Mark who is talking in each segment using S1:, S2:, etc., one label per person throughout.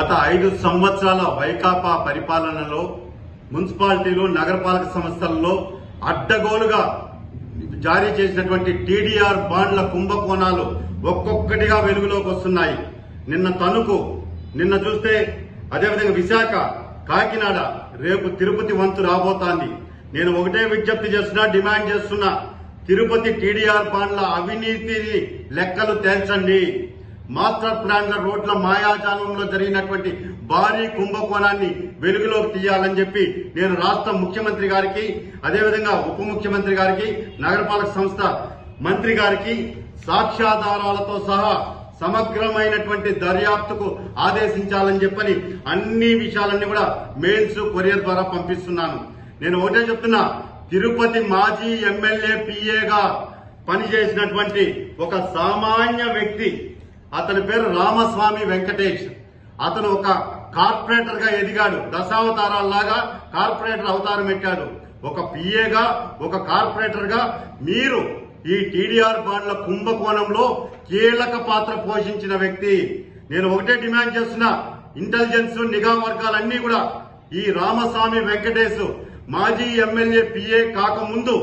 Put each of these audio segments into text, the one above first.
S1: గత 5 సంవత్సరాల వైకాపా పరిపాలనలో మున్సిపాలిటీలు నగరపాలక సంస్థలలో అడ్డగోలుగా జారీ చేసినటువంటి టీడీఆర్ బాండ్ల కుంభకోణాలు ఒక్కొక్కటిగా వెలుగులోకి వస్తున్నాయి. నిన్న తణుకు, నిన్న చూస్తే అదేవిధంగా విశాఖ, కాకినాడ, రేపు తిరుపతి వంతు రాబోతోంది. నేను ఒకటే విజ్ఞప్తి చేస్తున్నా, డిమాండ్ చేస్తున్నా, తిరుపతి టీడీఆర్ బాండ్ల అవినీతిని లెక్కలు తేల్చండి. మాస్టర్ ప్లాన్ల రోడ్ల మాయాజాలంలో జరిగినటువంటి భారీ కుంభకోణాన్ని వెలుగులోకి తీయాలని చెప్పి నేను రాష్ట్ర ముఖ్యమంత్రి గారికి, అదేవిధంగా ఉప ముఖ్యమంత్రి గారికి, నగరపాలక సంస్థ మంత్రి గారికి సాక్ష్యాధారాలతో సహా సమగ్రమైనటువంటి దర్యాప్తుకు ఆదేశించాలని చెప్పని అన్ని విషయాలన్నీ కూడా మెయిల్స్, కొరియర్ ద్వారా పంపిస్తున్నాను. నేను ఒకటే చెప్తున్నా, తిరుపతి మాజీ ఎమ్మెల్యే పిఏగా పనిచేసినటువంటి ఒక సామాన్య వ్యక్తి, అతని పేరు రామస్వామి వెంకటేష్. అతను ఒక కార్పొరేటర్ గా ఎదిగాడు, దశావతారాల్లాగా కార్పొరేటర్ అవతారం ఎక్కాడు. ఒక పిఏగా, ఒక కార్పొరేటర్ గా మీరు ఈ టీడీఆర్ బాండ్ల కుంభకోణంలో కీలక పాత్ర పోషించిన వ్యక్తి. నేను ఒకటే డిమాండ్ చేస్తున్నా, ఇంటెలిజెన్స్ నిఘా వర్గాలన్నీ కూడా ఈ రామస్వామి వెంకటేష్ మాజీ ఎమ్మెల్యే పిఏ కాకముందు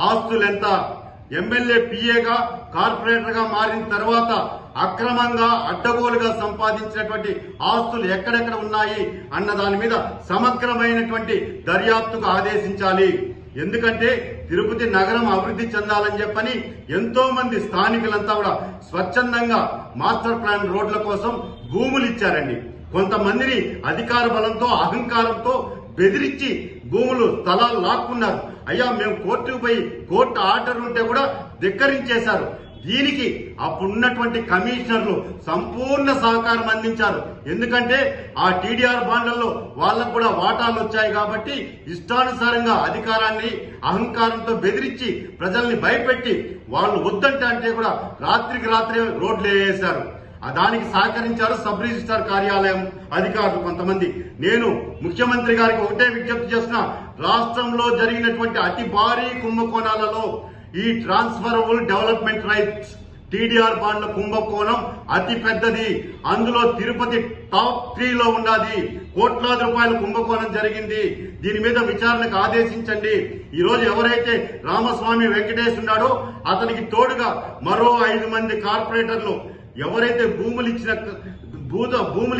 S1: ఆస్తులెంత, ఎమ్మెల్యే పిఏగా కార్పొరేటర్ గా మారిన తర్వాత అక్రమంగా అడ్డగోలుగా సంపాదించినటువంటి ఆస్తులు ఎక్కడెక్కడ ఉన్నాయి అన్న దాని మీద సమగ్రమైనటువంటి దర్యాప్తుకు ఆదేశించాలి. ఎందుకంటే తిరుపతి నగరం అభివృద్ధి చెందాలని చెప్పని ఎంతో మంది స్థానికులంతా కూడా స్వచ్ఛందంగా మాస్టర్ ప్లాన్ రోడ్ల కోసం భూములు ఇచ్చారండి. కొంతమందిని అధికార బలంతో, అహంకారంతో బెదిరించి భూములు, స్థలాలు లాక్కున్నారు. అయ్యా, మేము కోర్టుకు పోయి కోర్టు ఆర్డర్ ఉంటే కూడా ధిక్కరించేశారు. దీనికి అప్పుడున్నటువంటి కమిషనర్లు సంపూర్ణ సహకారం అందించారు. ఎందుకంటే ఆ టీడీఆర్ బాండ్లలో వాళ్ళకు కూడా వాటాలు వచ్చాయి కాబట్టి ఇష్టానుసారంగా అధికారాన్ని, అహంకారంతో బెదిరించి ప్రజల్ని భయపెట్టి వాళ్ళు వద్దంటే కూడా రాత్రికి రాత్రి రోడ్లు వేసేశారు. దానికి సహకరించారు సబ్ రిజిస్ట్రార్ కార్యాలయం అధికారులు కొంతమంది. నేను ముఖ్యమంత్రి గారికి ఒకటే విజ్ఞప్తి చేస్తున్నా, రాష్ట్రంలో జరిగినటువంటి అతి భారీ కుంభకోణాలలో ఈ ట్రాన్స్ఫరబుల్ డెవలప్మెంట్ రైట్స్ టీడీఆర్ బాండ్ల కుంభకోణం అతి పెద్దది. అందులో తిరుపతి టాప్ 3లో ఉన్నది. కోట్లాది రూపాయల కుంభకోణం జరిగింది. దీని మీద విచారణకు ఆదేశించండి. ఈ రోజు ఎవరైతే రామస్వామి వెంకటేష్ ఉన్నాడో అతనికి తోడుగా మరో 5 మంది కార్పొరేటర్లు ఎవరైతే భూములు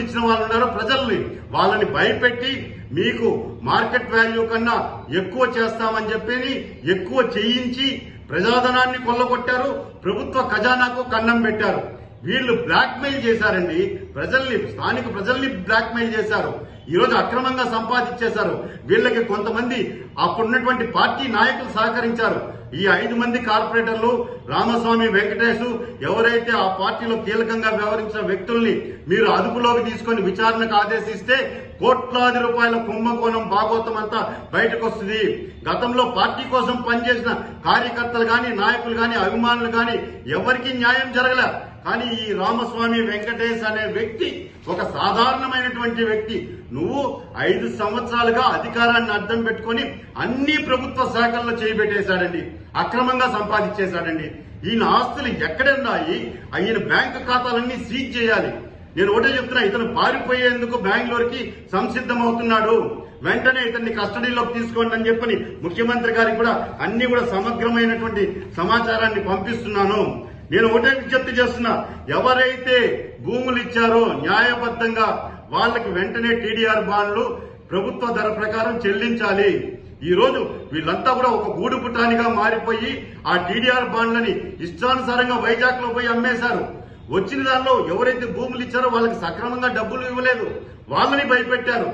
S1: ఇచ్చిన వాళ్ళు ఉన్నారో ప్రజల్ని, వాళ్ళని భయపెట్టి మీకు మార్కెట్ వాల్యూ కన్నా ఎక్కువ చేస్తామని చెప్పి ఎక్కువ చేయించి ప్రజాధనాన్ని కొల్లగొట్టారు, ప్రభుత్వ ఖజానాకు కన్నం పెట్టారు. వీళ్ళు బ్లాక్ మెయిల్ చేశారండి ప్రజల్ని, స్థానిక ప్రజల్ని బ్లాక్ మెయిల్ చేశారు. ఈ రోజు అక్రమంగా సంపాదించేశారు. వీళ్ళకి కొంతమంది అప్పుడున్నటువంటి పార్టీ నాయకులు సహకరించారు. ఈ 5 మంది కార్పొరేటర్లు, రామస్వామి వెంకటేష్ ఎవరైతే ఆ పార్టీలో కీలకంగా వ్యవహరించిన వ్యక్తుల్ని మీరు అదుపులోకి తీసుకొని విచారణకు ఆదేశిస్తే కోట్లాది రూపాయల కుంభకోణం భాగోతం అంతా బయటకు వస్తుంది. గతంలో పార్టీ కోసం పనిచేసిన కార్యకర్తలు గాని, నాయకులు గాని, అభిమానులు గాని ఎవరికి న్యాయం జరగలే. కానీ ఈ రామస్వామి వెంకటేష్ అనే వ్యక్తి ఒక సాధారణమైనటువంటి వ్యక్తి. నువ్వు 5 సంవత్సరాలుగా అధికారాన్ని అడ్డం పెట్టుకుని అన్ని ప్రభుత్వ శాఖల్లో చేయబెట్టేశాడండి, అక్రమంగా సంపాదించేశాడండి. ఈయన ఆస్తులు ఎక్కడున్నాయి? ఈయన బ్యాంకు ఖాతాలన్నీ సీజ్ చేయాలి. నేను ఒకటే చెప్తున్నా, ఇతను పారిపోయేందుకు బెంగళూరుకి సంసిద్ధమవుతున్నాడు. వెంటనే ఇతన్ని కస్టడీలోకి తీసుకోండి అని చెప్పని ముఖ్యమంత్రి గారికి కూడా అన్ని కూడా సమగ్రమైనటువంటి సమాచారాన్ని పంపిస్తున్నాను. నేను ఒకటే విజ్ఞప్తి చేస్తున్నా, ఎవరైతే భూములు ఇచ్చారో న్యాయబద్ధంగా వాళ్ళకి వెంటనే టీడీఆర్ బాండ్లు ప్రభుత్వ ధర ప్రకారం చెల్లించాలి. ఈ రోజు వీళ్ళంతా కూడా ఒక గూడు పుటానిగా మారిపోయి ఆ టీడీఆర్ బాండ్లని ఇష్టానుసారంగా వైజాగ్ లో పోయి అమ్మేశారు. వచ్చిన దానిలో ఎవరైతే భూములు ఇచ్చారో వాళ్ళకి సక్రమంగా డబ్బులు ఇవ్వలేదు, వాళ్ళని భయపెట్టారు.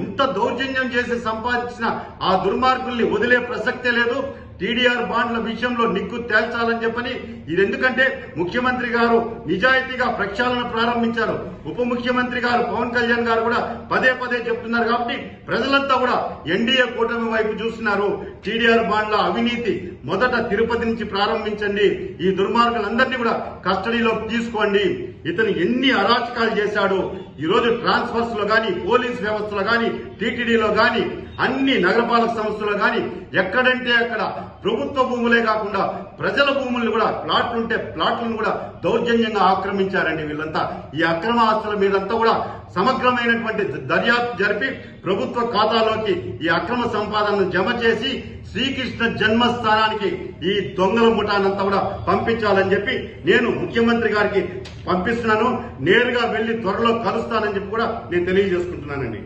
S1: ఇంత దౌర్జన్యం చేసి సంపాదించిన ఆ దుర్మార్గుల్ని వదిలే ప్రసక్తే లేదు. టీడీఆర్ బాండ్ల విషయంలో నిగ్గు తేల్చాలని చెప్పని, ఇది ఎందుకంటే ముఖ్యమంత్రి గారు నిజాయితీగా ప్రక్షాళన ప్రారంభించారు. ఉప ముఖ్యమంత్రి గారు పవన్ కళ్యాణ్ గారు కూడా పదే చెప్తున్నారు. కాబట్టి ప్రజలంతా కూడా ఎన్డీఏ కూటమి వైపు చూస్తున్నారు. టీడీఆర్ బాండ్ల అవినీతి మొదట తిరుపతి నుంచి ప్రారంభించండి. ఈ దుర్మార్గులందరినీ కూడా కస్టడీలోకి తీసుకోండి. ఇతను ఎన్ని అరాచకాలు చేశాడు, ఈ రోజు ట్రాన్స్ఫర్స్ లో గాని, పోలీస్ వ్యవస్థలో గాని, టీటీడీలో గాని, అన్ని నగరపాలక సంస్థలో గాని ఎక్కడంటే అక్కడ ప్రభుత్వ భూములే కాకుండా ప్రజల భూములను కూడా ప్లాట్లుంటే ప్లాట్లను కూడా దౌర్జన్యంగా ఆక్రమించారండి వీళ్ళంతా. ఈ అక్రమ ఆస్తుల మీదంతా కూడా సమగ్రమైనటువంటి దర్యాప్తు జరిపి ప్రభుత్వ ఖాతాలోకి ఈ అక్రమ సంపాదనను జమ చేసి శ్రీకృష్ణ జన్మస్థానానికి ఈ దొంగల ముఠానంతా కూడా పంపించాలని చెప్పి నేను ముఖ్యమంత్రి గారికి పంపిస్తున్నాను. నేరుగా వెళ్లి త్వరలో కలుస్తానని చెప్పి కూడా నేను తెలియజేసుకుంటున్నానండి.